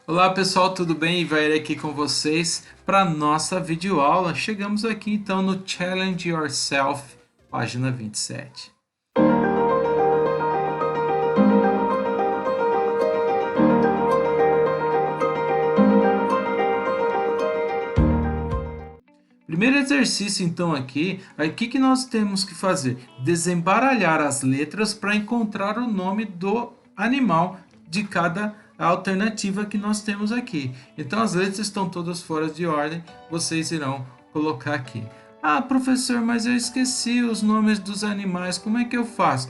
Olá pessoal, tudo bem? Ivair aqui com vocês para nossa videoaula. Chegamos aqui então no Challenge Yourself, página 27. Primeiro exercício então aqui, que nós temos que fazer? Desembaralhar as letras para encontrar o nome do animal de cada alternativa que nós temos aqui. Então as letras estão todas fora de ordem, vocês irão colocar aqui. Ah, professor, mas eu esqueci os nomes dos animais, como é que eu faço?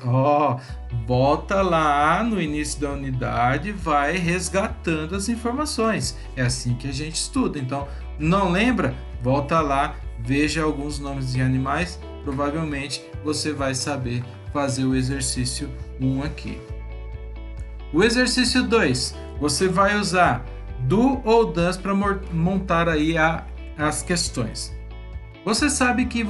Volta lá no início da unidade, vai resgatando as informações. É assim que a gente estuda. Então, não lembra? Volta lá, veja alguns nomes de animais, provavelmente você vai saber fazer o exercício 1 aqui. O exercício 2, você vai usar do ou das para montar aí as questões. Você sabe que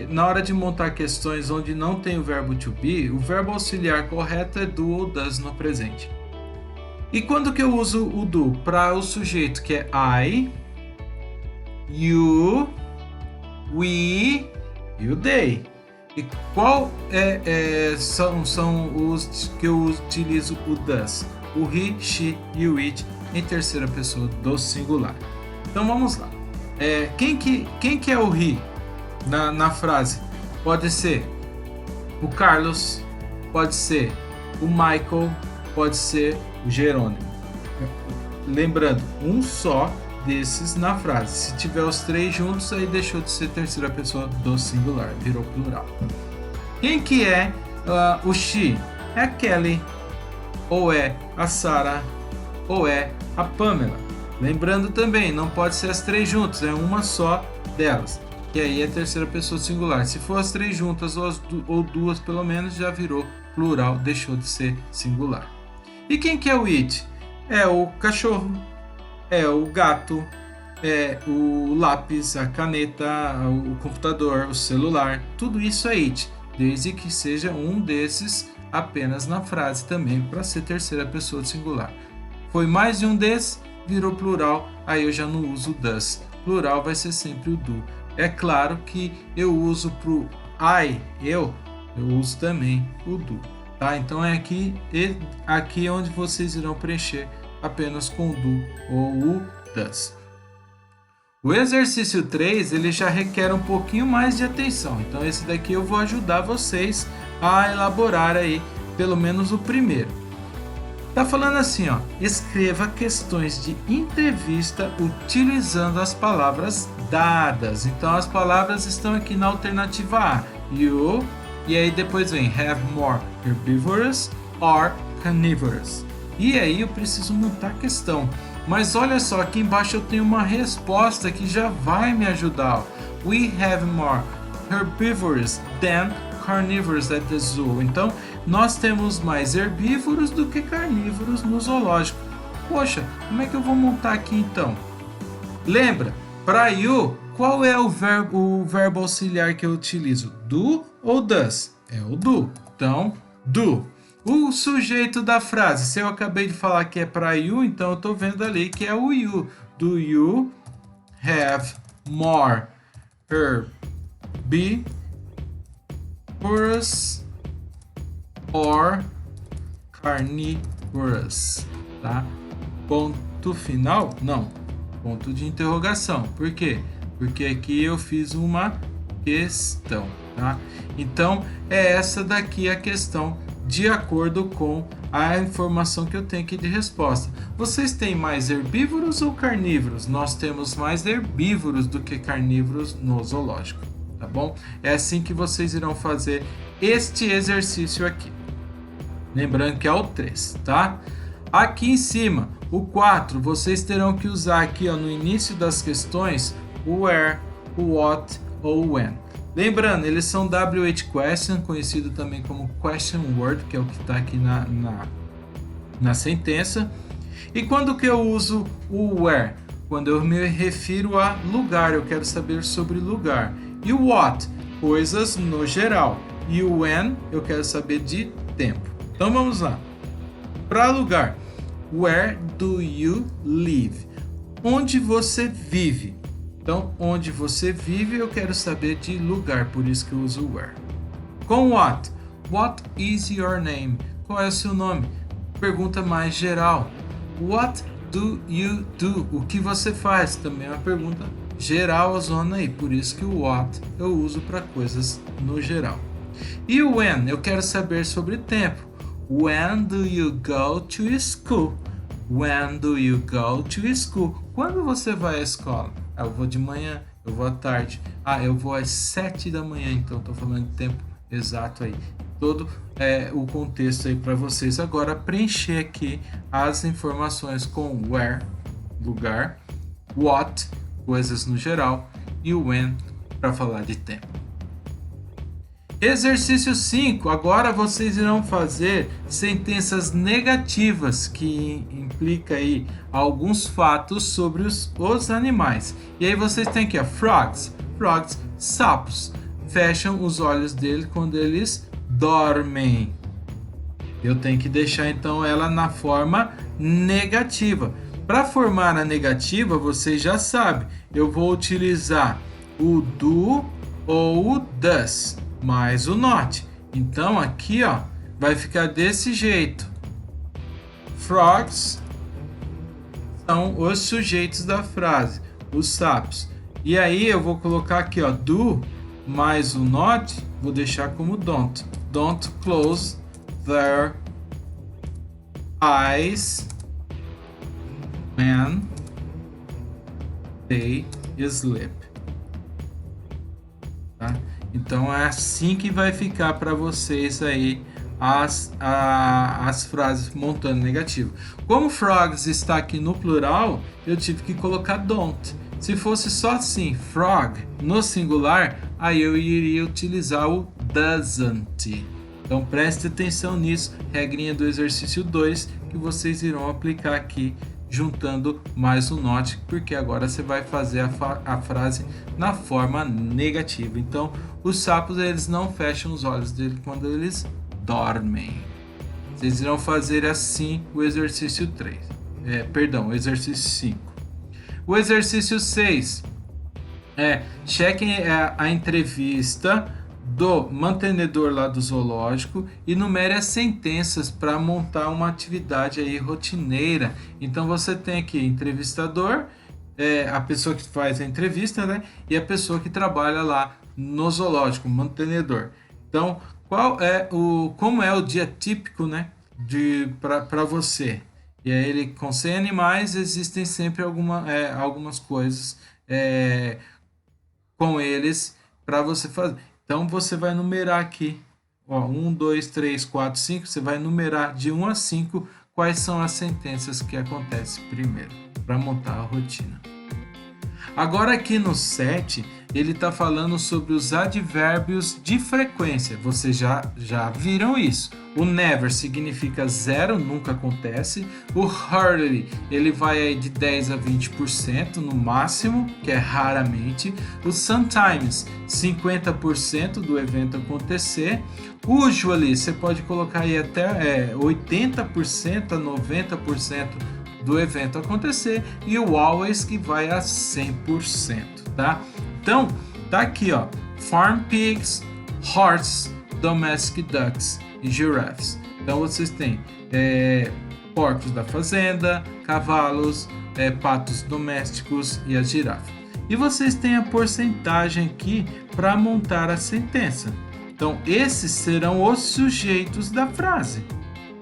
na hora de montar questões onde não tem o verbo to be, o verbo auxiliar correto é do ou das no presente. E quando que eu uso o do? Para o sujeito que é I, you, we e o they. E qual são os que eu utilizo o does? O he, she e o it em terceira pessoa do singular. Então vamos lá. Quem que é o he na frase? Pode ser o Carlos, pode ser o Michael, pode ser o Jerônimo. Lembrando, um só desses na frase. Se tiver os três juntos, aí deixou de ser terceira pessoa do singular, virou plural. Quem que é o she? É a Kelly, ou é a Sarah, ou é a Pamela. Lembrando também, não pode ser as três juntas, é uma só delas, que aí é terceira pessoa singular. Se for as três juntas ou duas pelo menos, já virou plural, deixou de ser singular. E quem que é o it? É o cachorro, é o gato, é o lápis, a caneta, o computador, o celular, tudo isso é it, desde que seja um desses apenas na frase também, para ser terceira pessoa de singular. Foi mais de um desses, virou plural, aí eu já não uso does. Plural vai ser sempre o do. É claro que eu uso pro eu uso também o do. Tá? Então é aqui onde vocês irão preencher apenas com o do ou o does. O exercício 3 ele já requer um pouquinho mais de atenção. Então esse daqui eu vou ajudar vocês a elaborar aí pelo menos o primeiro. Tá falando assim, escreva questões de entrevista utilizando as palavras dadas. Então as palavras estão aqui na alternativa A, you, e aí depois vem have more herbivorous or carnivorous. E aí eu preciso montar a questão. Mas olha só, aqui embaixo eu tenho uma resposta que já vai me ajudar. We have more herbivores than carnívoros at the zoo. Então, nós temos mais herbívoros do que carnívoros no zoológico. Poxa, como é que eu vou montar aqui então? Lembra, para you, qual é o verbo auxiliar que eu utilizo? Do ou does? É o do. Então, do. O sujeito da frase, se eu acabei de falar que é para you, então eu estou vendo ali que é o you. Do you have more herbivorous or carnivorous? Tá? Ponto final? Não. Ponto de interrogação. Por quê? Porque aqui eu fiz uma questão. Tá? Então, é essa daqui a questão de acordo com a informação que eu tenho aqui de resposta. Vocês têm mais herbívoros ou carnívoros? Nós temos mais herbívoros do que carnívoros no zoológico, tá bom? É assim que vocês irão fazer este exercício aqui. Lembrando que é o 3, tá? Aqui em cima, o 4, vocês terão que usar aqui no início das questões o where, o what ou o when. Lembrando, eles são WH question, conhecido também como question word, que é o que está aqui na sentença. E quando que eu uso o where? Quando eu me refiro a lugar, eu quero saber sobre lugar. E o what? Coisas no geral. E o when? Eu quero saber de tempo. Então vamos lá. Para lugar, Where do you live? Onde você vive? Então, onde você vive, eu quero saber de lugar, por isso que eu uso where. Com what? What is your name? Qual é o seu nome? Pergunta mais geral. What do you do? O que você faz? Também é uma pergunta geral, a zona aí. Por isso que o what eu uso para coisas no geral. E o when? Eu quero saber sobre tempo. When do you go to school? When do you go to school? Quando você vai à escola? Eu vou de manhã, eu vou à tarde. Eu vou às 7 da manhã, então estou falando de tempo exato aí. Todo o contexto aí para vocês. Agora preencher aqui as informações com where, lugar, what, coisas no geral, e o when para falar de tempo. Exercício 5. Agora vocês irão fazer sentenças negativas, que implica aí alguns fatos sobre os animais. E aí vocês têm aqui, frogs, sapos, fecham os olhos dele quando eles dormem. Eu tenho que deixar então ela na forma negativa. Para formar a negativa, vocês já sabem, eu vou utilizar o do ou o does mais o not. Então aqui, vai ficar desse jeito. Frogs são os sujeitos da frase, os sapos. E aí eu vou colocar aqui, do mais o not, vou deixar como don't. Don't close their eyes when they sleep. Tá? Então é assim que vai ficar para vocês aí as frases montando negativo. Como frogs está aqui no plural, eu tive que colocar don't. Se fosse só assim, frog no singular, aí eu iria utilizar o doesn't. Então preste atenção nisso, regrinha do exercício 2, que vocês irão aplicar aqui juntando mais o not, porque agora você vai fazer a frase na forma negativa. Então, os sapos, eles não fecham os olhos dele quando eles dormem. Vocês irão fazer assim o exercício 3. O exercício 5. O exercício 6 chequem a entrevista do mantenedor lá do zoológico e numere as sentenças para montar uma atividade aí rotineira. Então você tem aqui entrevistador, a pessoa que faz a entrevista, né? E a pessoa que trabalha lá no zoológico, mantenedor. Então, como é o dia típico, né? Para você? E aí ele com 100 animais, existem sempre algumas coisas com eles para você fazer. Então você vai numerar aqui, 1, 2, 3, 4, 5, você vai numerar de 1 a 5 quais são as sentenças que acontecem primeiro, para montar a rotina. Agora aqui no 7, ele está falando sobre os advérbios de frequência. Vocês já viram isso. O never significa zero, nunca acontece. O hardly, ele vai aí de 10 a 20% no máximo, que é raramente. O sometimes, 50% do evento acontecer. Usually, você pode colocar aí até 80% a 90% do evento acontecer. E o always, que vai a 100%, tá? Então, tá aqui, farm pigs, horses, domestic ducks e giraffes. Então, vocês têm porcos da fazenda, cavalos, patos domésticos e a girafa. E vocês têm a porcentagem aqui para montar a sentença. Então, esses serão os sujeitos da frase.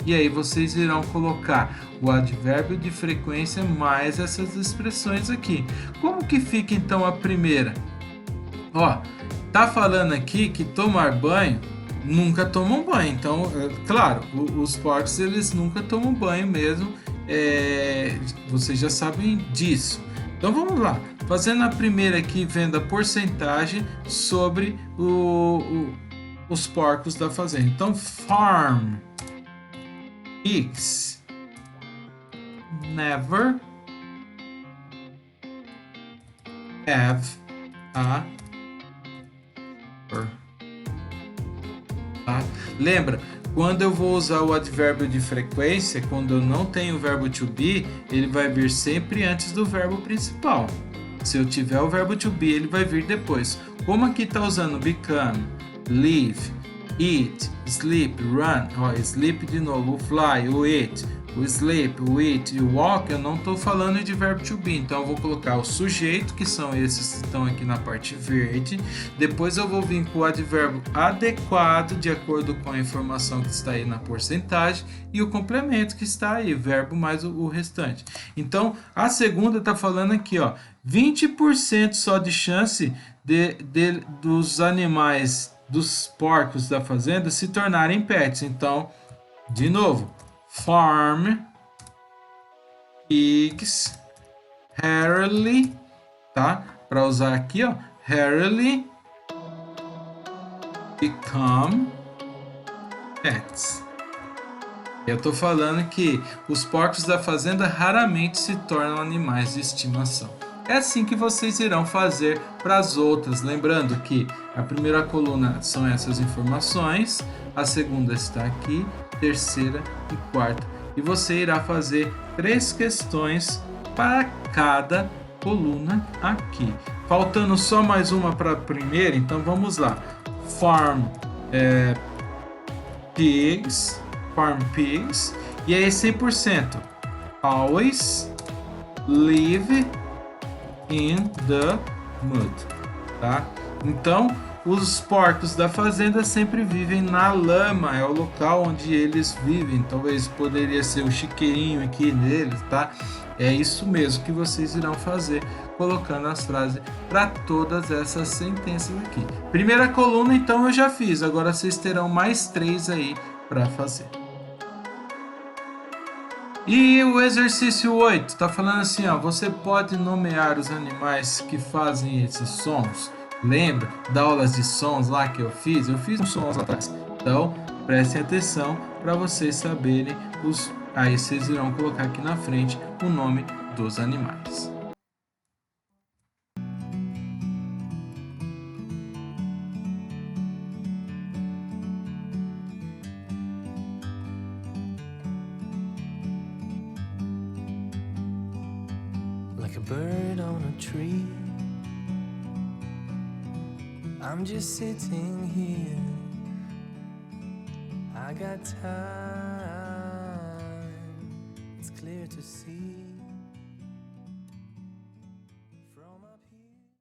E aí vocês irão colocar o advérbio de frequência mais essas expressões aqui. Como que fica então a primeira? Tá falando aqui que tomar banho, nunca tomam banho. Então, claro, os porcos eles nunca tomam banho mesmo. Vocês já sabem disso. Então vamos lá. Fazendo a primeira aqui, vendo a porcentagem sobre os porcos da fazenda. Então, farm pigs never have a tá? Lembra, Quando eu vou usar o advérbio de frequência, quando eu não tenho o verbo to be, ele vai vir sempre antes do verbo principal. Se eu tiver o verbo to be, ele vai vir depois. Como aqui está usando become, live, eat, sleep, run, ó, sleep de novo, o fly, o eat, o sleep, o eat e o walk, eu não estou falando de verbo to be, então eu vou colocar o sujeito, que são esses que estão aqui na parte verde, depois eu vou vir com o advérbio adequado, de acordo com a informação que está aí na porcentagem, e o complemento que está aí, verbo mais o restante. Então, a segunda está falando aqui, ó, 20% só de chance dos animais, dos porcos da fazenda se tornarem pets. Então, de novo, farm pigs rarely, tá? Para usar aqui, ó, rarely become pets. Eu tô falando que os porcos da fazenda raramente se tornam animais de estimação. É assim que vocês irão fazer para as outras, lembrando que a primeira coluna são essas informações, a segunda está aqui, terceira e quarta. E você irá fazer 3 questões para cada coluna aqui. Faltando só mais uma para a primeira, então vamos lá. Farm pigs, e aí 100%. Always live in the mud, tá? Então, os porcos da fazenda sempre vivem na lama, é o local onde eles vivem. Talvez poderia ser o chiqueirinho aqui deles, tá? É isso mesmo que vocês irão fazer, colocando as frases para todas essas sentenças aqui. Primeira coluna, então, eu já fiz. Agora vocês terão mais 3 aí para fazer. E o exercício 8 está falando assim, ó, você pode nomear os animais que fazem esses sons. Lembra da aulas de sons lá que eu fiz? Eu fiz uns sons lá atrás. Então, prestem atenção para vocês saberem os... Aí vocês irão colocar aqui na frente o nome dos animais. Like a bird on a tree, I'm just sitting here. I got time, it's clear to see.